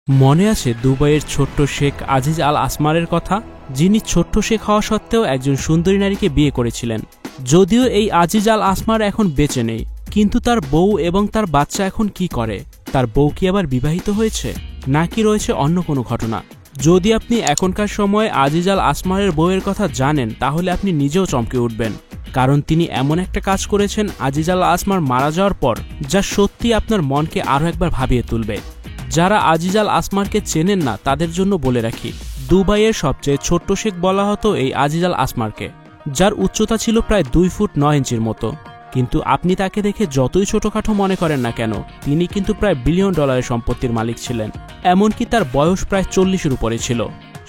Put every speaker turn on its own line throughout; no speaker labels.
মনে আছে দুবাইয়ের ছোট্ট শেখ আজিজ আল আসমারের কথা, যিনি ছোট্ট শেখ হওয়া সত্ত্বেও একজন সুন্দরী নারীকে বিয়ে করেছিলেন। যদিও এই আজিজ আল আসমার এখন বেঁচে নেই, কিন্তু তার বউ এবং তার বাচ্চা এখন কি করে? তার বউ কি আবার বিবাহিত হয়েছে, নাকি রয়েছে অন্য কোনো ঘটনা? যদি আপনি এখনকার সময়ে আজিজ আল আসমারের বউয়ের কথা জানেন, তাহলে আপনি নিজেও চমকে উঠবেন, কারণ তিনি এমন একটা কাজ করেছেন আজিজ আল আসমার মারা যাওয়ার পর, যা সত্যি আপনার মনকে আরও একবার ভাবিয়ে তুলবে। যারা আজিজ আল আসমারকে চেনেন না তাদের জন্য বলে রাখি, দুবাইয়ের সবচেয়ে ছোট্ট শেখ বলা হতো এই আজিজ আল আসমারকে, যার উচ্চতা ছিল প্রায় 2 ফুট 9 ইঞ্চির মতো। কিন্তু আপনি তাকে দেখে যতই ছোটখাটো মনে করেন না কেন, তিনি কিন্তু প্রায় $1 বিলিয়ন সম্পত্তির মালিক ছিলেন। এমনকি তার বয়স প্রায় 40-এর উপরে ছিল।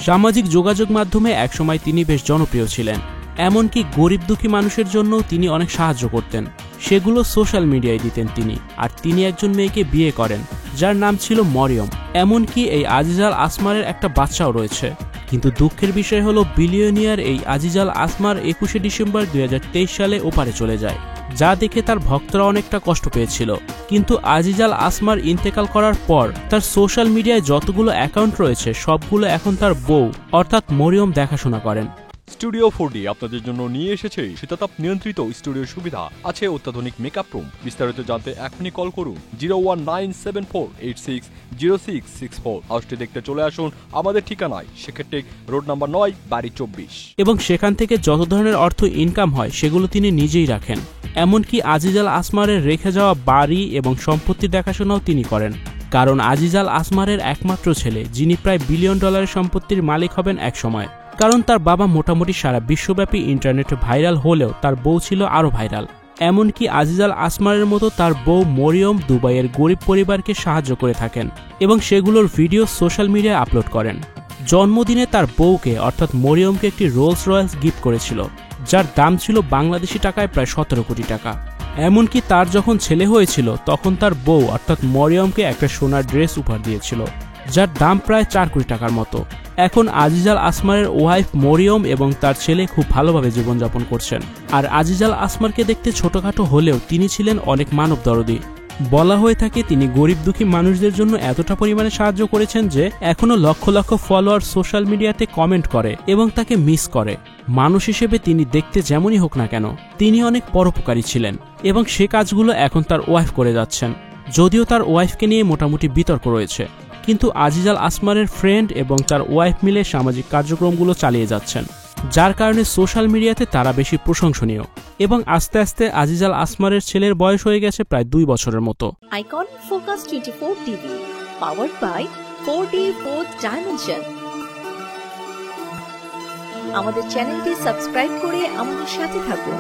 সামাজিক যোগাযোগ মাধ্যমে একসময় তিনি বেশ জনপ্রিয় ছিলেন। এমনকি গরিব দুঃখী মানুষের জন্যও তিনি অনেক সাহায্য করতেন, সেগুলো সোশ্যাল মিডিয়ায় দিতেন তিনি। আর তিনি একজন মেয়েকে বিয়ে করেন, যার নাম ছিল মরিয়ম। এমনকি এই আজিজ আল আসমারের একটা বাচ্চাও রয়েছে। কিন্তু দুঃখের বিষয় হলো, বিলিয়নিয়ার এই আজিজ আল আসমার 21শে ডিসেম্বর 2023 সালে ওপারে চলে যায়, যা দেখে তার ভক্তরা অনেকটা কষ্ট পেয়েছিল। কিন্তু আজিজ আল আসমার ইন্তেকাল করার পর তার সোশ্যাল মিডিয়ায় যতগুলো অ্যাকাউন্ট রয়েছে, সবগুলো এখন তার বউ অর্থাৎ মরিয়ম দেখাশোনা করেন।
স্টুডিও 4D আপনাদের জন্য নিয়ে এসেছে শীতাতাপ নিয়ন্ত্রিত স্টুডিও সুবিধা, আছে অত্যাধুনিক মেকআপ রুম। বিস্তারিত জানতে এখনই কল করুন 01974860664। হাউসটি দেখতে চলে আসুন আমাদের ঠিকানায়, সেক্ষেত্রে রোড নাম্বার 9, বাড়ি 24।
এবং সেখান থেকে যত ধরনের অর্থ ইনকাম হয় সেগুলো তিনি নিজেই রাখেন। এমনকি আজিজ আল আসমারের রেখে যাওয়া বাড়ি এবং সম্পত্তির দেখাশোনাও তিনি করেন, কারণ আজিজ আল আসমারের একমাত্র ছেলে, যিনি প্রায় $1 বিলিয়ন সম্পত্তির মালিক হবেন এক সময়। কারণ তার বাবা মোটামুটি সারা বিশ্বব্যাপী ইন্টারনেটে ভাইরাল হলেও তার বউ ছিল আরও ভাইরাল। এমনকি আজিজ আল আসমারের মতো তার বউ মরিয়ম দুবাইয়ের গরিব পরিবারকে সাহায্য করে থাকেন এবং সেগুলোর ভিডিও সোশ্যাল মিডিয়ায় আপলোড করেন। জন্মদিনে তার বউকে অর্থাৎ মরিয়মকে একটি রোলস রয়েস গিফট করেছিল, যার দাম ছিল বাংলাদেশি টাকায় প্রায় 17 কোটি টাকা। এমনকি তার যখন ছেলে হয়েছিল, তখন তার বউ অর্থাৎ মরিয়মকে একটা সোনার ড্রেস উপহার দিয়েছিল, যার দাম প্রায় 4 কোটি টাকার মতো। এখন আজিজ আল আসমারের ওয়াইফ মরিয়ম এবং তার ছেলে খুব ভালোভাবে জীবনযাপন করছেন। আর আজিজ আল আসমারকে দেখতে ছোটখাটো হলেও তিনি ছিলেন অনেক মানবদরদী। বলা হয়ে থাকে তিনি গরিব দুঃখী মানুষদের জন্য এতটা পরিমাণে সাহায্য করেছেন যে এখনো লক্ষ লক্ষ ফলোয়ার সোশ্যাল মিডিয়াতে কমেন্ট করে এবং তাকে মিস করে। মানুষ হিসেবে তিনি দেখতে যেমনই হোক না কেন, তিনি অনেক পরোপকারী ছিলেন এবং সে কাজগুলো এখন তার ওয়াইফ করে যাচ্ছেন। যদিও তার ওয়াইফকে নিয়ে মোটামুটি বিতর্ক রয়েছে, কিন্তু আজিজ আল আসমারের ফ্রেন্ড এবং তার ওয়াইফ মিলে সামাজিক কার্যক্রমগুলো চালিয়ে যাচ্ছেন, যার কারণে সোশ্যাল মিডিয়াতে তারা বেশি প্রশংসনীয়। এবং আস্তে আস্তে আজিজ আল আসমারের ছেলের বয়স হয়ে গেছে প্রায় 2 বছরের মতো।
Icon focus 24 TV, powered by 4D Fourth Dimension। আমাদের চ্যানেলটি সাবস্ক্রাইব করে আমাদের সাথে থাকুন।